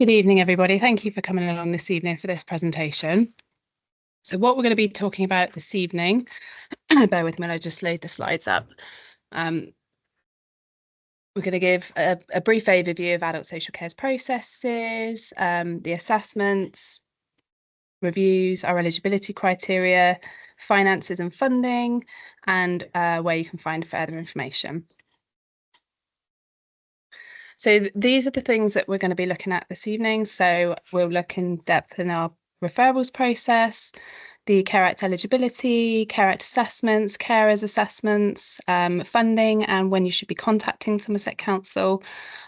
Good evening, everybody. Thank you for coming along this evening for this presentation. So what we're going to be talking about this evening, bear with me, I just load the slides up. We're going to give a brief overview of adult social care's processes, the assessments, reviews, our eligibility criteria, finances and funding, and where you can find further information. So these are the things that we're going to be looking at this evening. So we'll look in depth in our referrals process, the Care Act eligibility, Care Act assessments, carers assessments, funding, and when you should be contacting Somerset Council,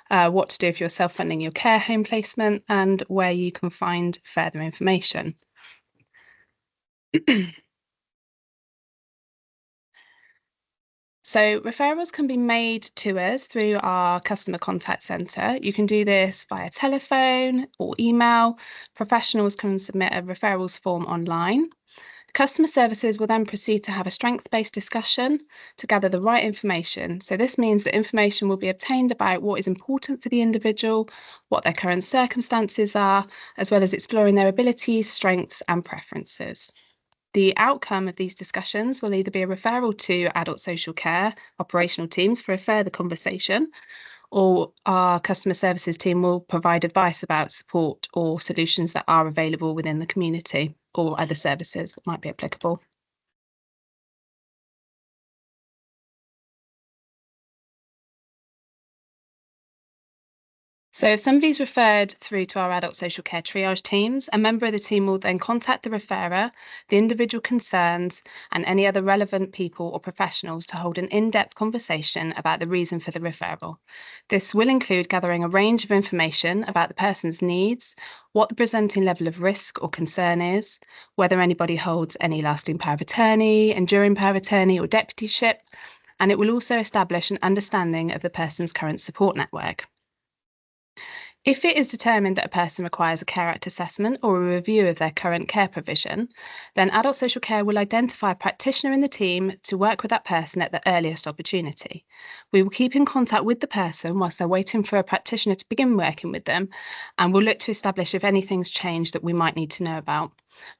what to do if you're self-funding your care home placement, and where you can find further information. So referrals can be made to us through our customer contact centre. You can do this via telephone or email. Professionals can submit a referrals form online. Customer services will then proceed to have a strengths-based discussion to gather the right information. So this means that information will be obtained about what is important for the individual, what their current circumstances are, as well as exploring their abilities, strengths and preferences. The outcome of these discussions will either be a referral to adult social care operational teams for a further conversation, or our customer services team will provide advice about support or solutions that are available within the community or other services that might be applicable. So if somebody's referred through to our adult social care triage teams, a member of the team will then contact the referrer, the individual concerned, and any other relevant people or professionals to hold an in-depth conversation about the reason for the referral. This will include gathering a range of information about the person's needs, what the presenting level of risk or concern is, whether anybody holds any lasting power of attorney, enduring power of attorney or deputyship, and it will also establish an understanding of the person's current support network. If it is determined that a person requires a Care Act assessment or a review of their current care provision, then adult social care will identify a practitioner in the team to work with that person at the earliest opportunity. We will keep in contact with the person whilst they're waiting for a practitioner to begin working with them, and we'll look to establish if anything's changed that we might need to know about.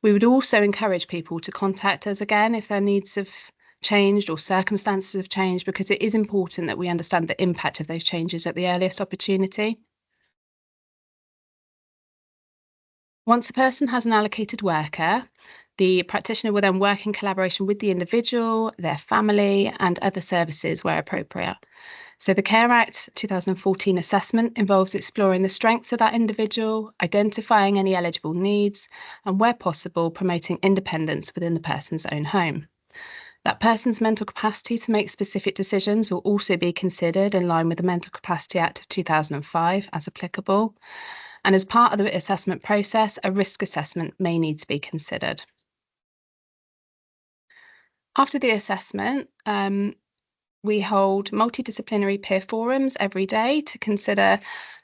We would also encourage people to contact us again if their needs have changed or circumstances have changed, because it is important that we understand the impact of those changes at the earliest opportunity. Once a person has an allocated worker, the practitioner will then work in collaboration with the individual, their family, and other services where appropriate. So the Care Act 2014 assessment involves exploring the strengths of that individual, identifying any eligible needs, and where possible, promoting independence within the person's own home. That person's mental capacity to make specific decisions will also be considered in line with the Mental Capacity Act of 2005 as applicable. And as part of the assessment process, a risk assessment may need to be considered. After the assessment, we hold multidisciplinary peer forums every day to consider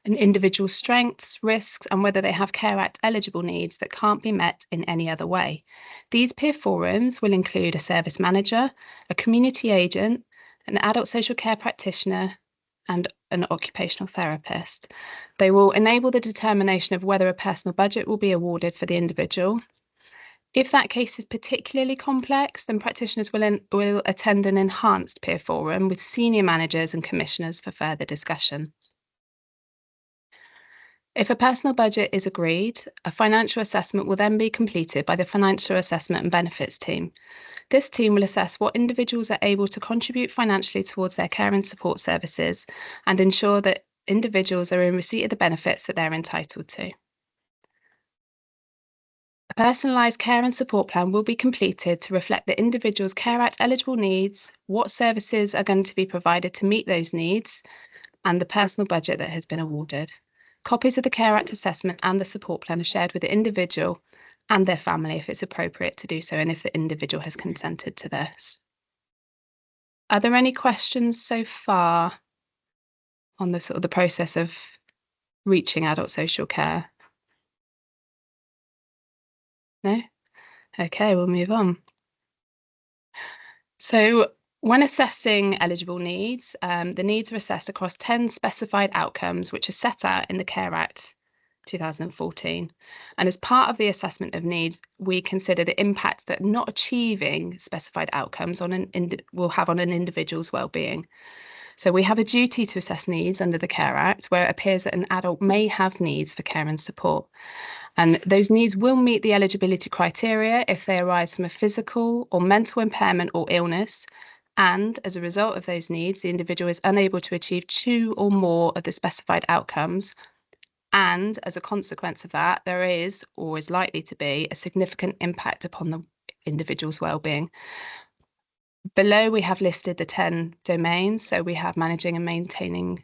an individual's strengths, risks, and whether they have Care Act eligible needs that can't be met in any other way. These peer forums will include a service manager, a community agent, an adult social care practitioner, and an occupational therapist. They will enable the determination of whether a personal budget will be awarded for the individual. If that case is particularly complex, then practitioners will attend an enhanced peer forum with senior managers and commissioners for further discussion. If a personal budget is agreed, a financial assessment will then be completed by the Financial Assessment and Benefits team. This team will assess what individuals are able to contribute financially towards their care and support services and ensure that individuals are in receipt of the benefits that they're entitled to. A personalised care and support plan will be completed to reflect the individual's Care Act eligible needs, what services are going to be provided to meet those needs, and the personal budget that has been awarded. Copies of the Care Act assessment and the support plan are shared with the individual and their family if it's appropriate to do so, and if the individual has consented to this. Are there any questions so far on the the process of reaching adult social care? No? Okay, we'll move on. So when assessing eligible needs, the needs are assessed across 10 specified outcomes which are set out in the Care Act 2014. And as part of the assessment of needs, we consider the impact that not achieving specified outcomes will have on an individual's well-being. So we have a duty to assess needs under the Care Act, where it appears that an adult may have needs for care and support. And those needs will meet the eligibility criteria if they arise from a physical or mental impairment or illness. And as a result of those needs, the individual is unable to achieve two or more of the specified outcomes. And as a consequence of that, there is or is likely to be a significant impact upon the individual's well-being. Below, we have listed the 10 domains. So we have managing and maintaining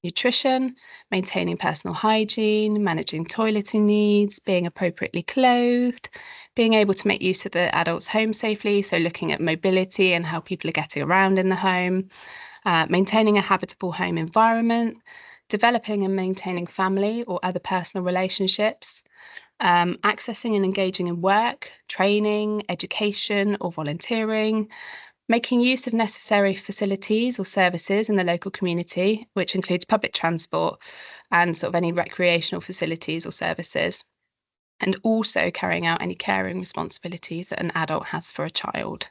nutrition, maintaining personal hygiene, managing toileting needs, being appropriately clothed, being able to make use of the adult's home safely, so looking at mobility and how people are getting around in the home, maintaining a habitable home environment, developing and maintaining family or other personal relationships, accessing and engaging in work, training, education, or volunteering, making use of necessary facilities or services in the local community, which includes public transport and sort of any recreational facilities or services, and also carrying out any caring responsibilities that an adult has for a child.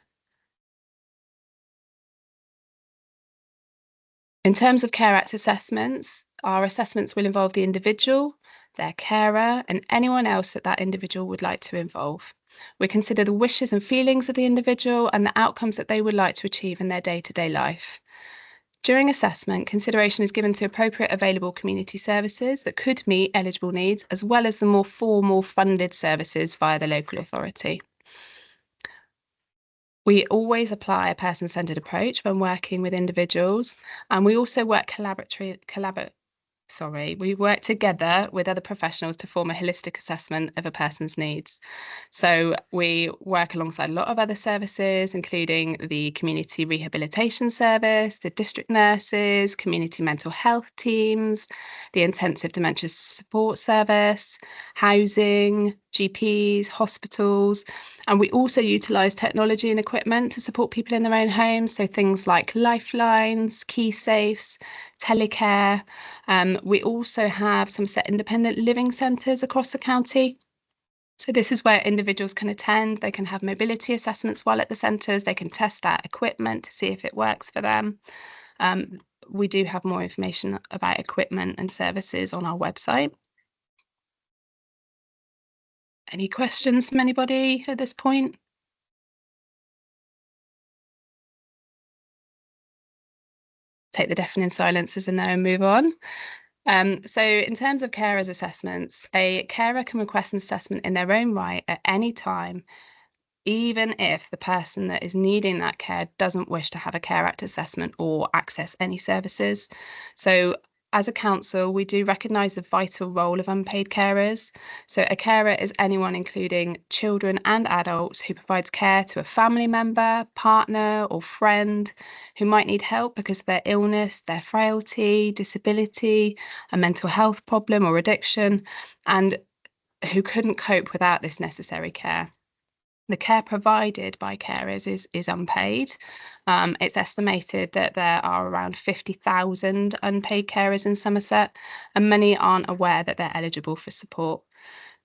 In terms of Care Act assessments, our assessments will involve the individual, their carer, and anyone else that that individual would like to involve. We consider the wishes and feelings of the individual and the outcomes that they would like to achieve in their day-to-day life. During assessment, consideration is given to appropriate available community services that could meet eligible needs, as well as the more formal funded services via the local authority. We always apply a person-centred approach when working with individuals, and we also work we work together with other professionals to form a holistic assessment of a person's needs. So we work alongside a lot of other services, including the community rehabilitation service, the district nurses, community mental health teams, the intensive dementia support service, housing, GPs, hospitals. And we also utilise technology and equipment to support people in their own homes. So things like lifelines, key safes, telecare. We also have some set independent living centres across the county. So this is where individuals can attend. They can have mobility assessments while at the centres. They can test out equipment to see if it works for them. We do have more information about equipment and services on our website. Any questions from anybody at this point? Take the deafening silence as a no and move on. So in terms of carers assessments, a carer can request an assessment in their own right at any time, even if the person that is needing that care doesn't wish to have a Care Act assessment or access any services. So as a council, we do recognise the vital role of unpaid carers. So a carer is anyone including children and adults who provides care to a family member, partner or friend who might need help because of their illness, their frailty, disability, a mental health problem or addiction, and who couldn't cope without this necessary care. The care provided by carers is unpaid. It's estimated that there are around 50,000 unpaid carers in Somerset, and many aren't aware that they're eligible for support.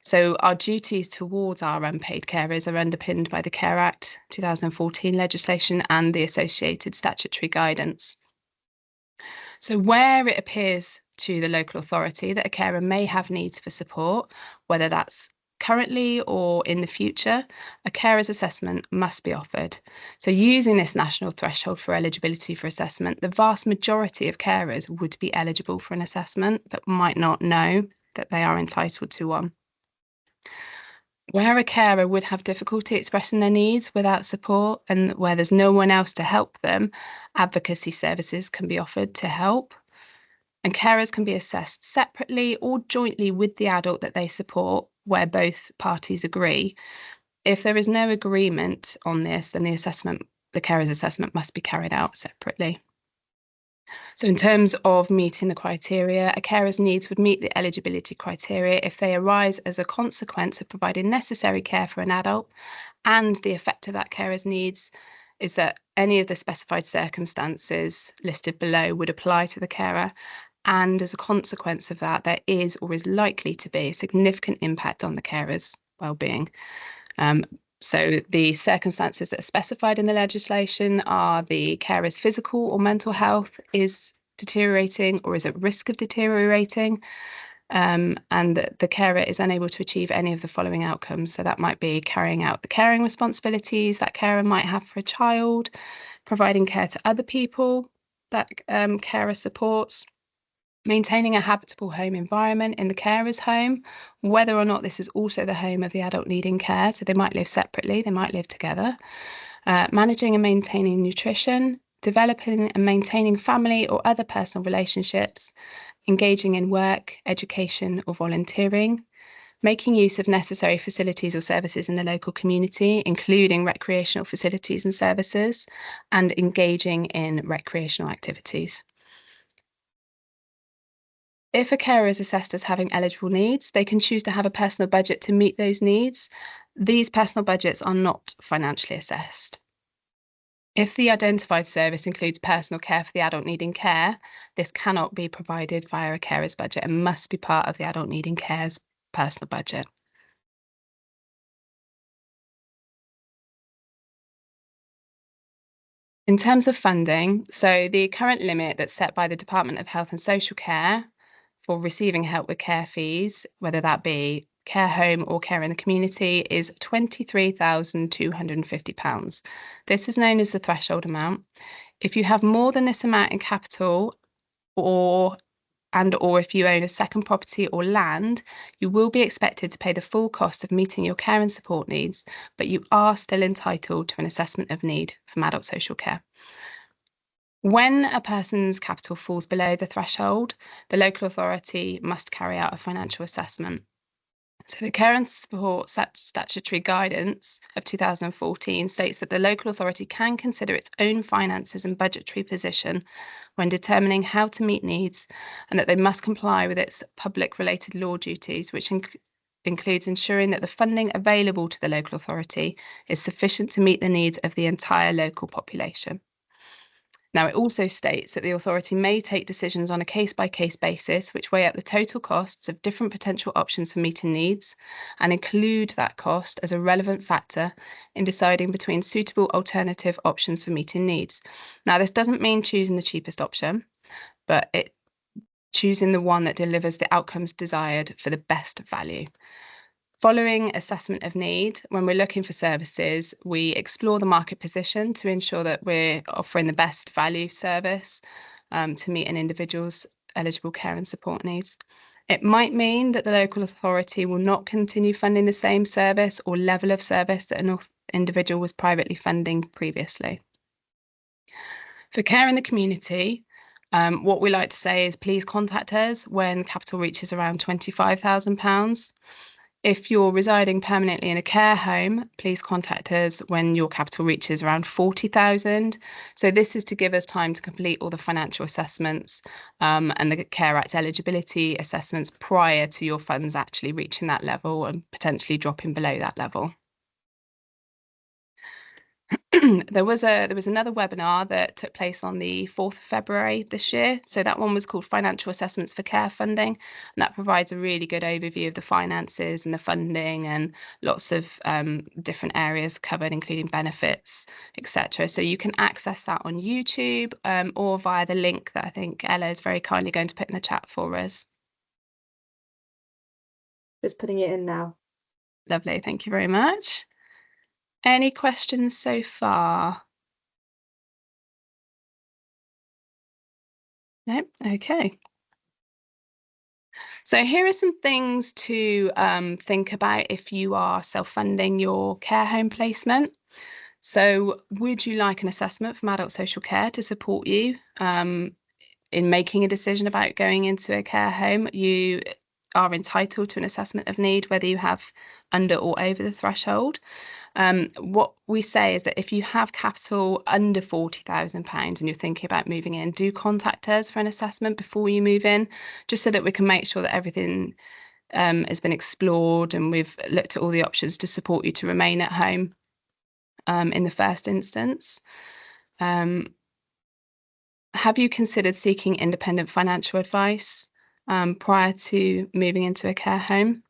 So our duties towards our unpaid carers are underpinned by the Care Act 2014 legislation and the associated statutory guidance. So where it appears to the local authority that a carer may have needs for support, whether that's currently or in the future, a carer's assessment must be offered. So using this national threshold for eligibility for assessment, the vast majority of carers would be eligible for an assessment but might not know that they are entitled to one. Where a carer would have difficulty expressing their needs without support and where there's no one else to help them, advocacy services can be offered to help. And carers can be assessed separately or jointly with the adult that they support, where both parties agree. If there is no agreement on this, then the carer's assessment must be carried out separately. So in terms of meeting the criteria, a carer's needs would meet the eligibility criteria if they arise as a consequence of providing necessary care for an adult, and the effect of that carer's needs is that any of the specified circumstances listed below would apply to the carer, And as a consequence of that, there is or is likely to be a significant impact on the carer's well-being. Um, so the circumstances that are specified in the legislation are the carer's physical or mental health is deteriorating or is at risk of deteriorating, and the carer is unable to achieve any of the following outcomes. So that might be carrying out the caring responsibilities that carer might have for a child, providing care to other people that carer supports, maintaining a habitable home environment in the carer's home, whether or not this is also the home of the adult needing care. So they might live separately, they might live together. Managing and maintaining nutrition, developing and maintaining family or other personal relationships, engaging in work, education, or volunteering, making use of necessary facilities or services in the local community, including recreational facilities and services, and engaging in recreational activities. If a carer is assessed as having eligible needs, they can choose to have a personal budget to meet those needs. These personal budgets are not financially assessed. If the identified service includes personal care for the adult needing care, this cannot be provided via a carer's budget and must be part of the adult needing care's personal budget. In terms of funding, so the current limit that's set by the Department of Health and Social Care for receiving help with care fees, whether that be care home or care in the community, is £23,250. This is known as the threshold amount. If you have more than this amount in capital or if you own a second property or land, you will be expected to pay the full cost of meeting your care and support needs, but you are still entitled to an assessment of need from adult social care. When a person's capital falls below the threshold, the local authority must carry out a financial assessment. So the Care and Support Statutory Guidance of 2014 states that the local authority can consider its own finances and budgetary position when determining how to meet needs, and that they must comply with its public related law duties, which includes ensuring that the funding available to the local authority is sufficient to meet the needs of the entire local population. Now, it also states that the authority may take decisions on a case-by-case basis, which weigh up the total costs of different potential options for meeting needs and include that cost as a relevant factor in deciding between suitable alternative options for meeting needs. Now, this doesn't mean choosing the cheapest option, but choosing the one that delivers the outcomes desired for the best value. Following assessment of need, when we're looking for services, we explore the market position to ensure that we're offering the best value service to meet an individual's eligible care and support needs. It might mean that the local authority will not continue funding the same service or level of service that an individual was privately funding previously. For care in the community, what we like to say is please contact us when capital reaches around £25,000. If you're residing permanently in a care home, please contact us when your capital reaches around 40,000. So this is to give us time to complete all the financial assessments and the Care Act eligibility assessments prior to your funds actually reaching that level and potentially dropping below that level. There was another webinar that took place on the 4th of February this year. So that one was called Financial Assessments for Care Funding, and that provides a really good overview of the finances and the funding and lots of different areas covered, including benefits, etc. So you can access that on YouTube or via the link that I think Ella is very kindly going to put in the chat for us. Just putting it in now. Lovely, thank you very much. Any questions so far? No? Okay. So here are some things to think about if you are self-funding your care home placement. So would you like an assessment from Adult Social Care to support you in making a decision about going into a care home? You are entitled to an assessment of need, whether you have under or over the threshold. What we say is that if you have capital under £40,000 and you're thinking about moving in, do contact us for an assessment before you move in, just so that we can make sure that everything has been explored and we've looked at all the options to support you to remain at home in the first instance. Have you considered seeking independent financial advice prior to moving into a care home?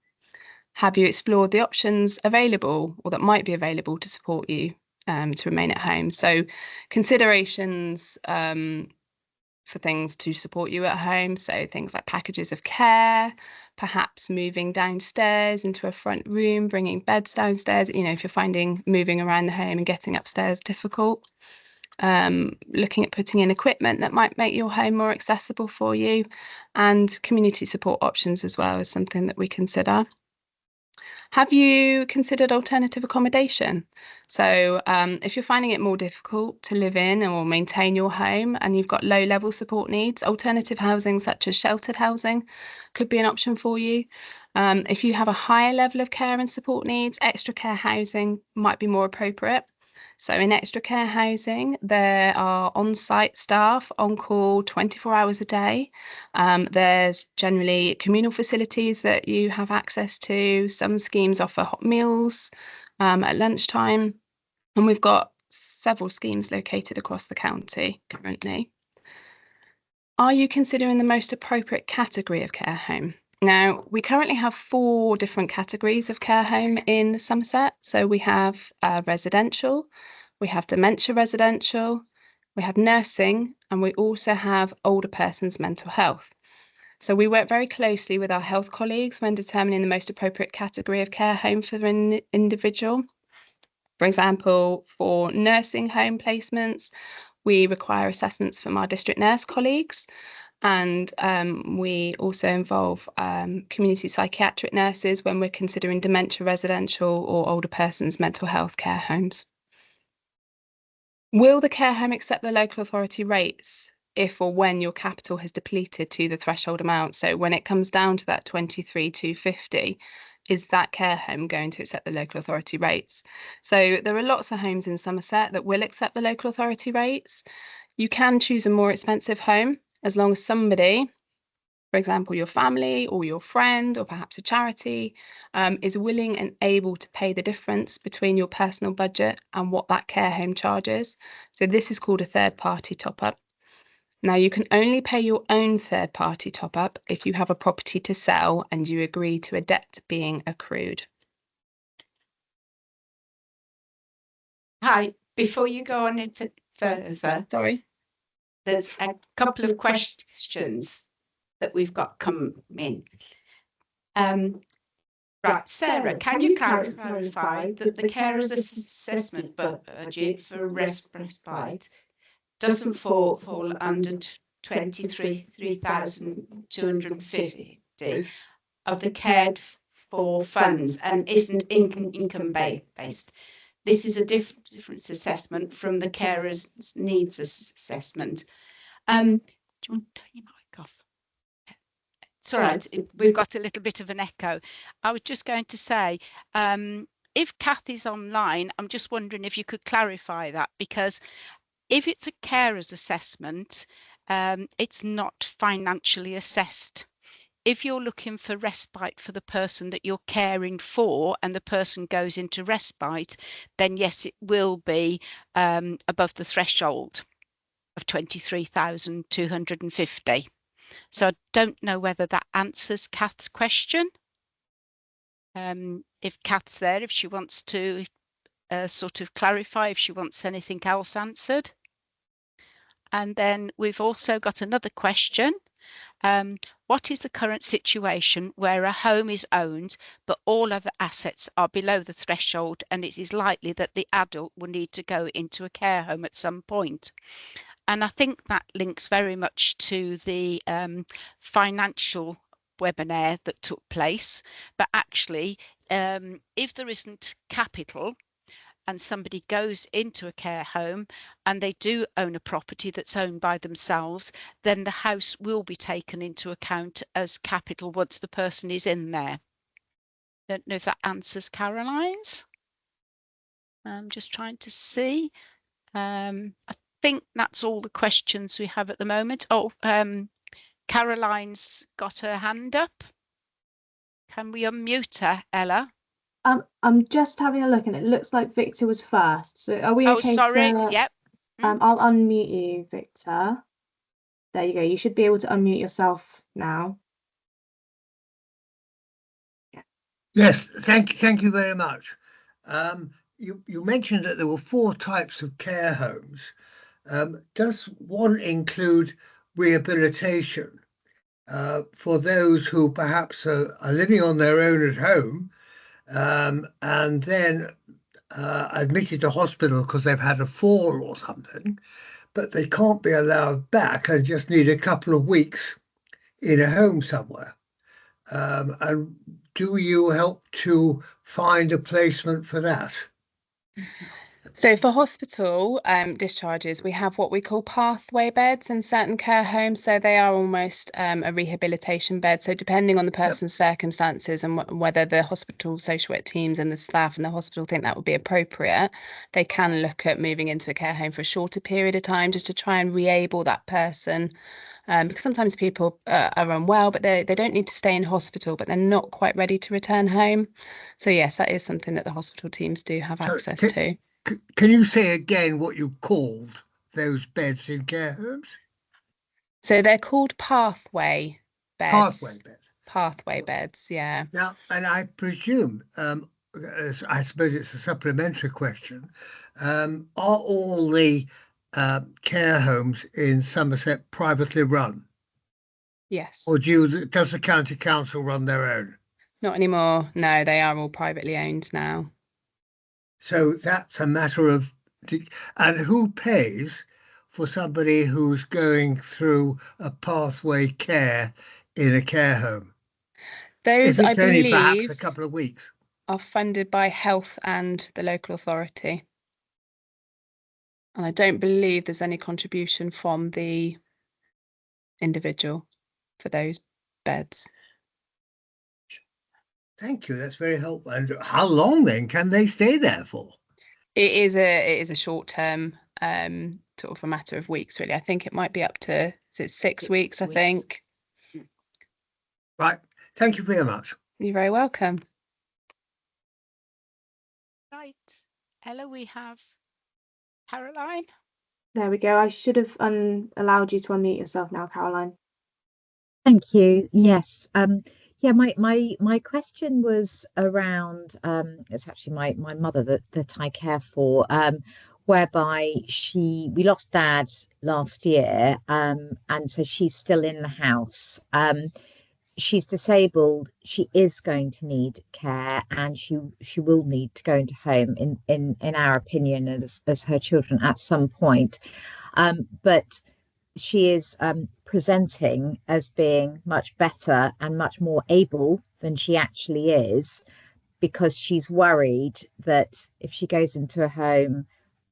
Have you explored the options available or that might be available to support you to remain at home? So considerations for things to support you at home. So things like packages of care, perhaps moving downstairs into a front room, bringing beds downstairs, if you're finding moving around the home and getting upstairs difficult. Looking at putting in equipment that might make your home more accessible for you, and community support options as well is something that we consider. Have you considered alternative accommodation? So if you're finding it more difficult to live in or maintain your home and you've got low level support needs, alternative housing such as sheltered housing could be an option for you. If you have a higher level of care and support needs, extra care housing might be more appropriate. So in extra care housing, there are on-site staff on call 24 hours a day. There's generally communal facilities that you have access to. Some schemes offer hot meals at lunchtime, and we've got several schemes located across the county currently. Are you considering the most appropriate category of care home? Now, we currently have 4 different categories of care home in Somerset. So we have residential, we have dementia residential, we have nursing, and we also have older persons' mental health. So we work very closely with our health colleagues when determining the most appropriate category of care home for an individual. For example, for nursing home placements, we require assessments from our district nurse colleagues, and we also involve community psychiatric nurses when we're considering dementia residential or older persons' mental health care homes. Will the care home accept the local authority rates if or when your capital has depleted to the threshold amount? So when it comes down to that 23,250, is that care home going to accept the local authority rates? So there are lots of homes in Somerset that will accept the local authority rates. You can choose a more expensive home as long as somebody, for example, your family or your friend or perhaps a charity, is willing and able to pay the difference between your personal budget and what that care home charges. So this is called a third-party top-up. Now, you can only pay your own third-party top-up if you have a property to sell and you agree to a debt being accrued. Hi, before you go on in further, Sorry. there's a couple of questions that we've got coming. Right, Sarah, can you clarify that the carer's assessment budget for respite doesn't fall under 23,250 of the cared for funds and isn't income based? This is a different assessment from the carer's needs assessment. Do you want to turn your mic off? It's all right. We've got a little bit of an echo. I was just going to say, if Kathy's online, I'm just wondering if you could clarify that, because if it's a carer's assessment, it's not financially assessed. If you're looking for respite for the person that you're caring for and the person goes into respite, then yes, it will be above the threshold of 23,250. So I don't know whether that answers Kath's question. If Kath's there, if she wants to sort of clarify, if she wants anything else answered. And then we've also got another question. What is the current situation where a home is owned but all other assets are below the threshold, and it is likely that the adult will need to go into a care home at some point? And I think that links very much to the financial webinar that took place. But actually, if there isn't capital and somebody goes into a care home and they do own a property that's owned by themselves, then the house will be taken into account as capital once the person is in there. Don't know if that answers Caroline's. I'm just trying to see. I think that's all the questions we have at the moment. Oh, Caroline's got her hand up. Can we unmute her, Ella? I'm just having a look, and it looks like Victor was first. So are we okay? Oh, sorry. To, yep. I'll unmute you, Victor. There you go. You should be able to unmute yourself now. Yes, thank you very much. You mentioned that there were 4 types of care homes. Does one include rehabilitation for those who perhaps are living on their own at home and then admitted to hospital because they've had a fall or something, but they can't be allowed back and just need a couple of weeks in a home somewhere? And do you help to find a placement for that? So for hospital discharges, we have what we call pathway beds in certain care homes. So they are almost a rehabilitation bed. So depending on the person's circumstances and whether the hospital social work teams and the staff in the hospital think that would be appropriate, they can look at moving into a care home for a shorter period of time just to try and re-able that person. Because sometimes people are unwell, but they don't need to stay in hospital, but they're not quite ready to return home. So yes, that is something that the hospital teams do have access to. Can you say again what you called those beds in care homes? So they're called pathway beds. Pathway beds. Pathway beds, yeah. Now, and I presume, I suppose it's a supplementary question, are all the care homes in Somerset privately run? Yes. Or does the county council run their own? Not anymore. No, they are all privately owned now. So that's a matter of, and who pays for somebody who's going through a pathway care in a care home? Those, If I it's only perhaps believe, a couple of weeks. are funded by health and the local authority. And I don't believe there's any contribution from the individual for those beds. Thank you. That's very helpful. And how long then can they stay there for? It is a short term, sort of a matter of weeks, really. I think it might be up to, is it 6 weeks, I think. Right. Thank you very much. You're very welcome. Right. Ella, we have Caroline. There we go. I should have allowed you to unmute yourself now, Caroline. Thank you. Yes. Yeah, my question was around it's actually my mother that I care for, whereby we lost dad last year, and so she's still in the house. She's disabled. She is going to need care, and she will need to go into home in our opinion as her children at some point. But she is presenting as being much better and much more able than she actually is, because she's worried that if she goes into a home,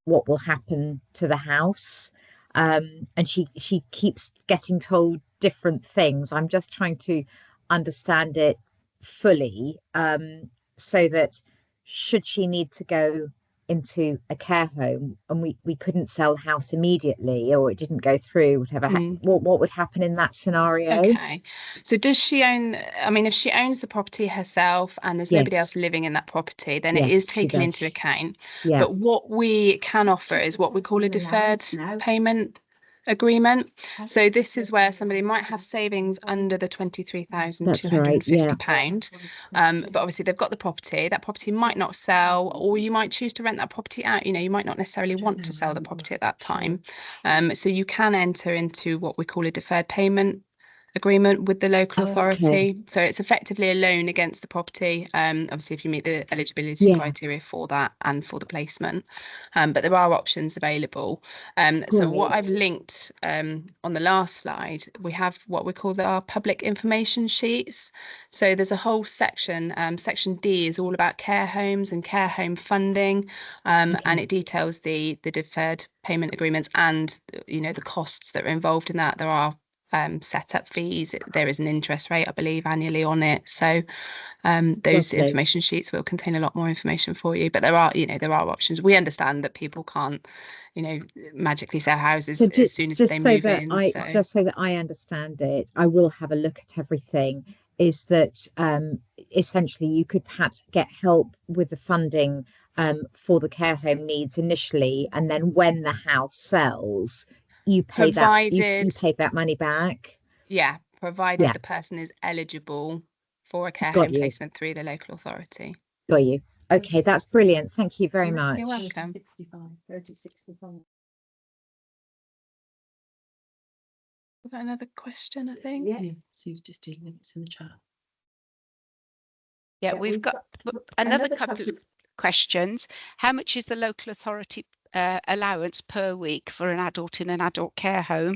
what will happen to the house. And she keeps getting told different things. I'm just trying to understand it fully, so that should she need to go into a care home and we couldn't sell the house immediately, or it didn't go through, whatever, what would happen in that scenario? Okay, so does she own, I mean, if she owns the property herself and there's nobody else living in that property, then it is taken into account. Yeah. But what we can offer is what we call a deferred payment agreement. So this is where somebody might have savings under the £23,250. But obviously they've got the property. That property might not sell, or you might choose to rent that property out. You know, you might not necessarily want to sell the property at that time. So you can enter into what we call a deferred payment agreement with the local authority. So it's effectively a loan against the property, obviously if you meet the eligibility criteria for that and for the placement, but there are options available. So what I've linked on the last slide, we have what we call our public information sheets. So there's a whole section, section D is all about care homes and care home funding, and it details the deferred payment agreements and, you know, the costs that are involved in that. There are setup fees. There is an interest rate, I believe, annually on it. So those information sheets will contain a lot more information for you. But there are, you know, there are options. We understand that people can't, you know, magically sell houses as soon as they move in. Just so that I understand it, I will have a look at everything. Is that essentially you could perhaps get help with the funding for the care home needs initially, and then when the house sells, you pay that you Provided, pay that money back. yeah, provided Yeah. the person is eligible for a care Got home you. placement through the local authority. Got you. Okay, that's brilliant. Thank you very much. You're welcome. 65. We've got another question, I think. Yeah. Sue's just doing links in the chat. Yeah, we've got another couple of questions. How much is the local authority allowance per week for an adult in an adult care home?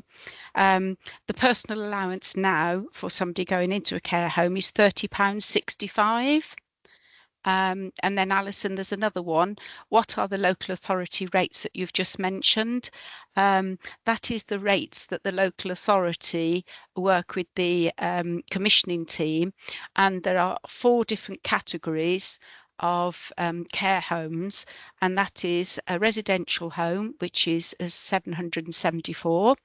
The personal allowance now for somebody going into a care home is £30.65. And then Alison, there's another one. What are the local authority rates that you've just mentioned? That is the rates that the local authority work with the commissioning team, and there are 4 different categories of care homes, and that is a residential home, which is 774,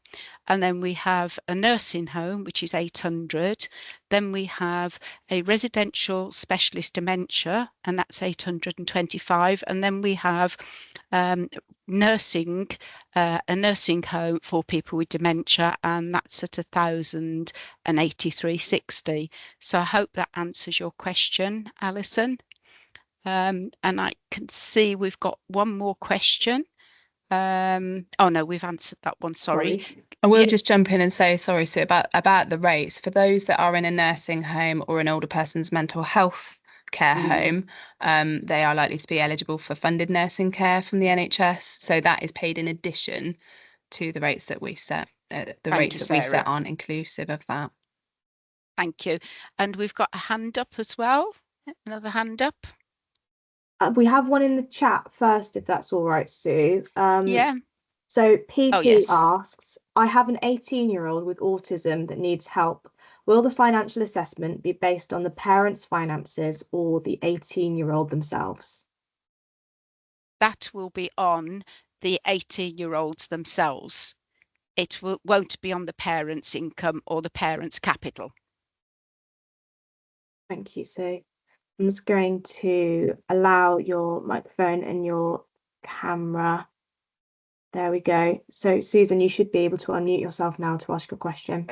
and then we have a nursing home, which is 800, then we have a residential specialist dementia, and that's 825, and then we have nursing, a nursing home for people with dementia, and that's at 1,083.60. So I hope that answers your question, Alison. And I can see we've got one more question. Oh no, we've answered that one, sorry. I will Yeah. just jump in and say, sorry, Sue, about the rates. For those that are in a nursing home or an older person's mental health care home, they are likely to be eligible for funded nursing care from the NHS. So that is paid in addition to the rates that we set. The rates that we set aren't inclusive of that. Thank you. And we've got a hand up as well. Another hand up. We have one in the chat first, if that's all right, Sue. Yeah. So PP yes. asks, I have an 18-year-old with autism that needs help. Will the financial assessment be based on the parents' finances or the 18-year-old themselves? That will be on the 18-year-olds themselves. It won't be on the parents' income or the parents' capital. Thank you, Sue. I'm just going to allow your microphone and your camera. There we go. So, Susan, you should be able to unmute yourself now to ask your question.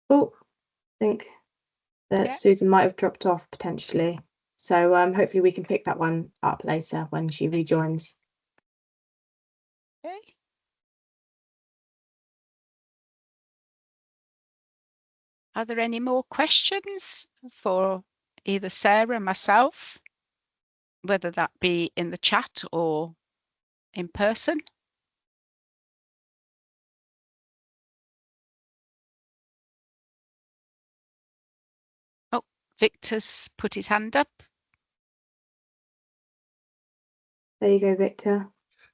Oh, I think that Susan might have dropped off potentially. So hopefully we can pick that one up later when she rejoins. Okay. Are there any more questions for either Sarah, myself, whether that be in the chat or in person? Oh, Victor's put his hand up. There you go, Victor.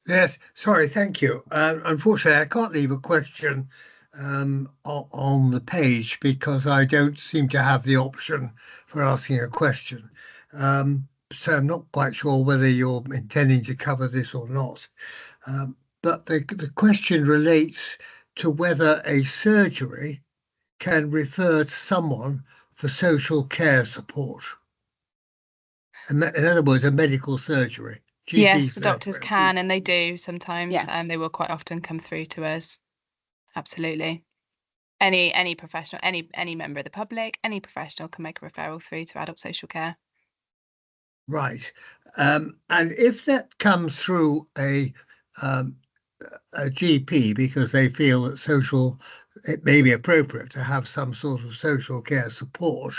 Yes, sorry, thank you. Unfortunately, I can't leave a question on the page because I don't seem to have the option for asking a question. So I'm not quite sure whether you're intending to cover this or not. But the question relates to whether a surgery can refer to someone for social care support. In other words, a medical surgery. GP yes, the surgery. doctors can, and they do sometimes. Yeah. They will quite often come through to us. Absolutely. Any professional, any member of the public, any professional can make a referral through to adult social care. Right. And if that comes through a GP because they feel that it may be appropriate to have some sort of social care support,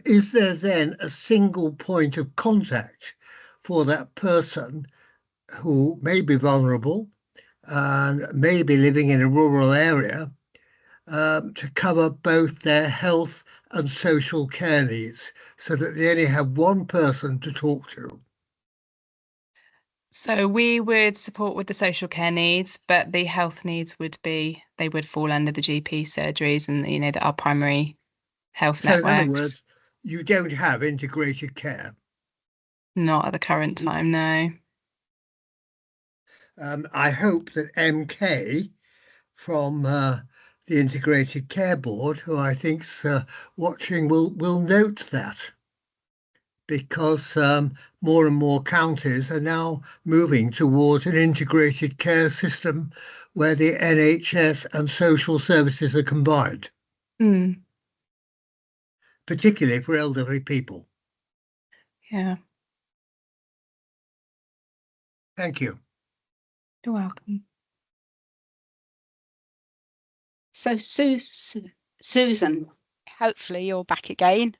is there then a single point of contact for that person who may be vulnerable and may be living in a rural area to cover both their health and social care needs so that they only have one person to talk to? So we would support with the social care needs, but the health needs they would fall under the GP surgeries and that our primary health networks. So in other words, you don't have integrated care. Not at the current time, no. I hope that MK from the Integrated Care Board, who I think's watching, will note that, because more and more counties are now moving towards an integrated care system where the NHS and social services are combined, Mm, particularly for elderly people. yeah, Thank you. you're welcome. So Susan, hopefully you're back again.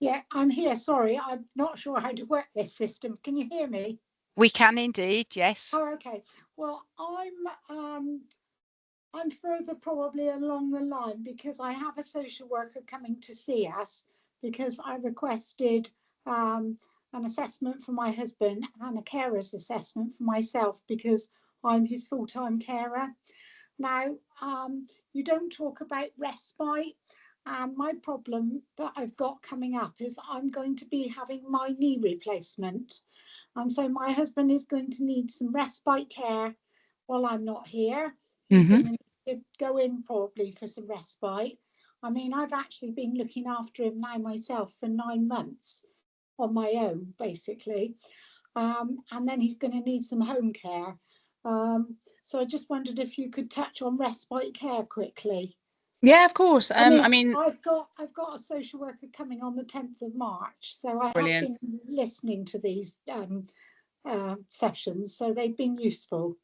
Yeah, I'm here. Sorry, I'm not sure how to work this system. Can you hear me? We can indeed, yes. Oh, okay. Well, I'm further probably along the line because I have a social worker coming to see us because I requested an assessment for my husband and a carer's assessment for myself because I'm his full-time carer. Now, you don't talk about respite. My problem that I've got coming up is I'm going to be having my knee replacement. And so my husband is going to need some respite care while I'm not here. He's going to need to go in probably for some respite. I mean, I've actually been looking after him now myself for 9 months on my own, basically. And then he's going to need some home care. So I just wondered if you could touch on respite care quickly. Yeah, of course. I I mean, mean, I've got a social worker coming on the 10th of March, so I have brilliant. been listening to these sessions, so they've been useful.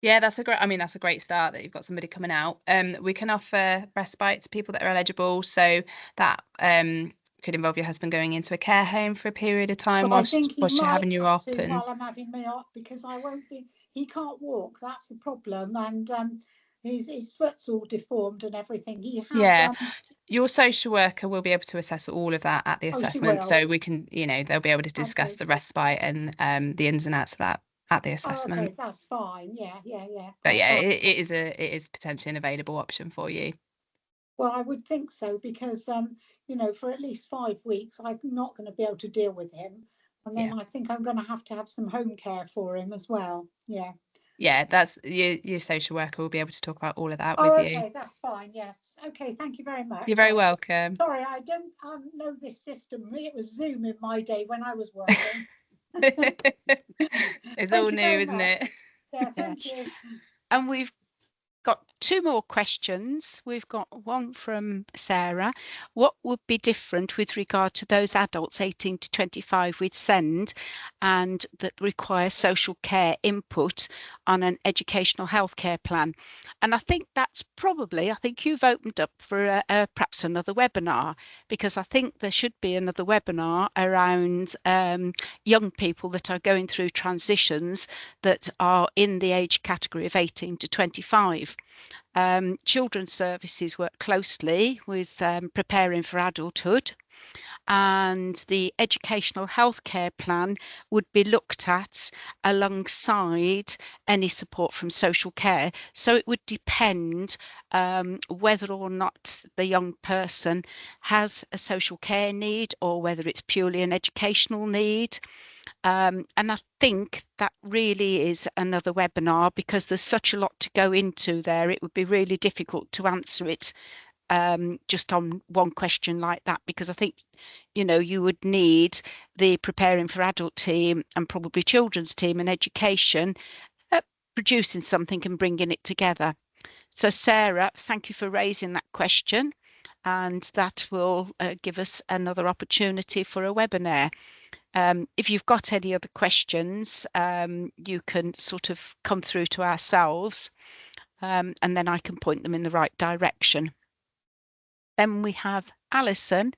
Yeah, that's a great start that you've got somebody coming out. We can offer respite to people that are eligible, so that could involve your husband going into a care home for a period of time But I think he whilst you're might having you have up. to And while I'm having me up because I won't be. He can't walk. That's the problem, and his foot's all deformed and everything. He had. yeah, your social worker will be able to assess all of that at the Oh, she assessment, will. so we can, they'll be able to discuss Okay. the respite and the ins and outs of that at the Oh, assessment. okay, that's fine. Yeah. But That's yeah, fine. it is potentially an available option for you. Well, I would think so because for at least 5 weeks, I'm not going to be able to deal with him, and then Yeah. I think I'm going to have some home care for him as well. Yeah. Yeah, that's your social worker will be able to talk about all of that Oh, with you. okay, that's fine. Yes. Okay, thank you very much. You're very welcome. Sorry, I don't know this system. It was Zoom in my day when I was working. It's Thank all you new, very isn't much. it? Yeah, thank you. And we've got 2 more questions. We've got one from Sarah. What would be different with regard to those adults 18 to 25 with SEND and that require social care input on an educational healthcare plan? And I think that's probably, I think you've opened up for perhaps another webinar, because I think there should be another webinar around young people that are going through transitions that are in the age category of 18 to 25. Children's services work closely with preparing for adulthood, and the educational healthcare plan would be looked at alongside any support from social care. So it would depend whether or not the young person has a social care need or whether it's purely an educational need. And I think that really is another webinar because there's such a lot to go into there. It would be really difficult to answer it just on one question like that, because I think, you would need the preparing for adult team and probably children's team and education producing something and bringing it together. So Sarah, thank you for raising that question, and that will give us another opportunity for a webinar. If you've got any other questions, you can sort of come through to ourselves, and then I can point them in the right direction. Then we have Alison.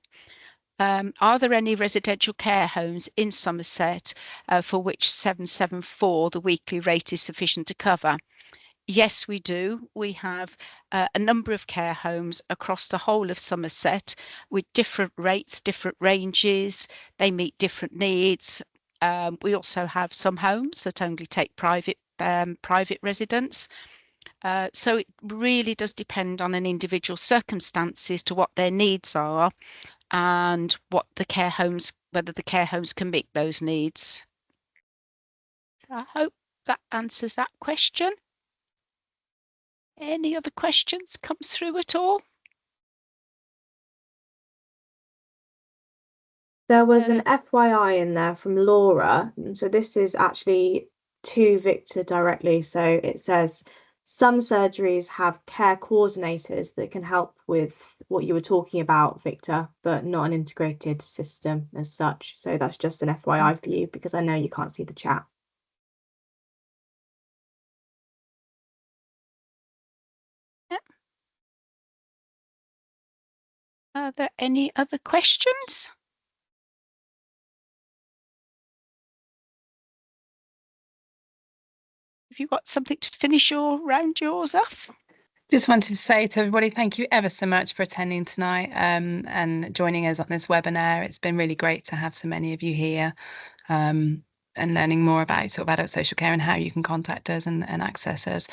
Are there any residential care homes in Somerset for which 774, the weekly rate, is sufficient to cover? Yes, we do. We have a number of care homes across the whole of Somerset with different rates, different ranges. They meet different needs. We also have some homes that only take private residents. So it really does depend on an individual circumstances to what their needs are. and whether the care homes can meet those needs. So I hope that answers that question. Any other questions come through at all? There was an FYI in there from Laura. And so this is actually to Victor directly. So it says some surgeries have care coordinators that can help with what you were talking about, Victor, but not an integrated system as such. So that's just an FYI for you, because I know you can't see the chat. Yeah. Are there any other questions? Have you got something to finish round yours off? Just wanted to say to everybody, thank you ever so much for attending tonight and joining us on this webinar. It's been really great to have so many of you here and learning more about sort of adult social care and how you can contact us and access us.